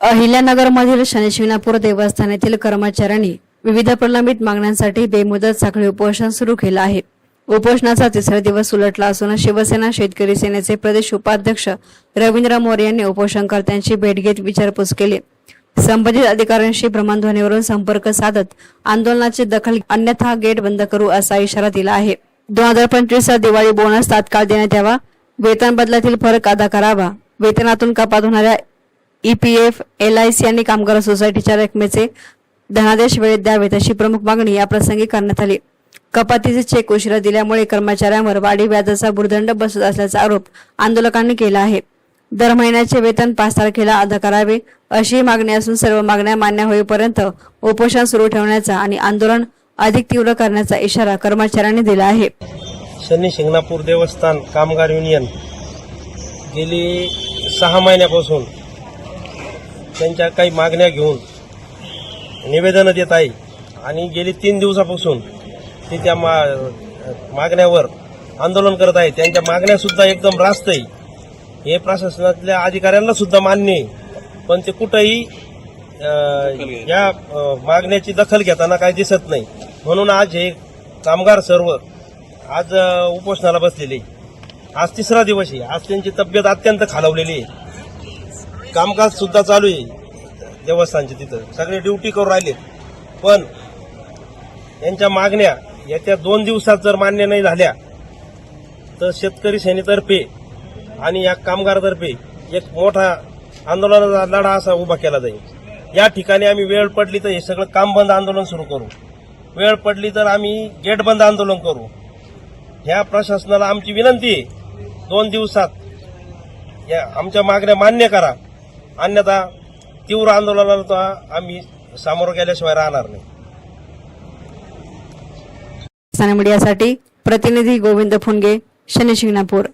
अहिल्यानगरमधील शनिशिंगणापूर देवस्थान येथील कर्मचाऱ्यांनी विविध प्रलंबित मागण्यांसाठी बेमुदत साखळी उपोषण सुरू केलं आहे। उपोषणाचा तिसरा दिवस उलटला असून शिवसेना शेतकरी सेनेचे प्रदेश उपाध्यक्ष रवींद्र मोरे यांनी उपोषणकर्त्यांची भेट घेत विचारपूस केली। संबंधित अधिकाऱ्यांशी भ्रमणध्वनीवरून संपर्क साधत आंदोलनाची दखल अन्यथा गेट बंद करू असा इशारा दिला आहे। 2025 दिवाळी बोनस तात्काळ देण्यात यावा, वेतन बदलातील फरक अदा करावा, वेतनातून कपात होणाऱ्या EPF, LIC आणि कामगार सोसायटीच्या रकमेचे धनादेश वेळेत द्यावेत अशी प्रमुख मागणी या प्रसंगी करण्यात आली। कपातीचे चेक उशिरा दिल्यामुळे कर्मचाऱ्यांवर वाढीव व्याजाचा भुर्दंड बसत असल्याचा आरोप आंदोलकांनी केला आहे। दर महिन्याचे वेतन 5 तारखेला अदा करावे अशी मागणी असून सर्व मागण्या मान्य होईपर्यंत उपोषण सुरू ठेवण्याचा आणि आंदोलन अधिक तीव्र करण्याचा इशारा कर्मचाऱ्यांनी दिला आहे। शनिशिंगणापूर देवस्थान कामगार युनियन गेली 6 महिन्यापासून त्यांच्या काही मागण्या घेऊन निवेदन देत आहे आणि गेली 3 दिवसापासून ते त्या मागण्यावर आंदोलन करत आहे। त्यांच्या मागण्या सुद्धा एकदम रास्त आहे, हे प्रशासनातल्या अधिकाऱ्यांना सुद्धा मान्य आहे, पण ते कुठेही या मागण्याची दखल घेताना काही दिसत नाही। म्हणून आज हे कामगार सर्व आज उपोषणाला बसलेले। आज तिसरा दिवस आहे। आज त्यांची तब्येत अत्यंत खालावलेली आहे। कामकाज सुद्धा चालू आहे देवस्थानचे, तिथं सगळे ड्युटी करून राहिले, पण यांच्या मागण्या येत्या 2 दिवसात जर मान्य नाही झाल्या तर शेतकरी सेनेतर्फे आणि या कामगारातर्फे एक मोठा आंदोलनाचा लढा असा उभा केला जाईल। या ठिकाणी आम्ही वेळ पडली तर हे सगळं काम बंद आंदोलन सुरू करू, वेळ पडली तर आम्ही गेट बंद आंदोलन करू। ह्या प्रशासनाला आमची विनंती आहे, 2 दिवसात या आमच्या मागण्या मान्य करा, अन्यथा तीव्र आंदोलनाला आम्ही सामोरं गेल्याशिवाय राहणार नाही। मीडियासाठी प्रतिनिधी गोविंद फुनगे, शनिशिंगणापूर।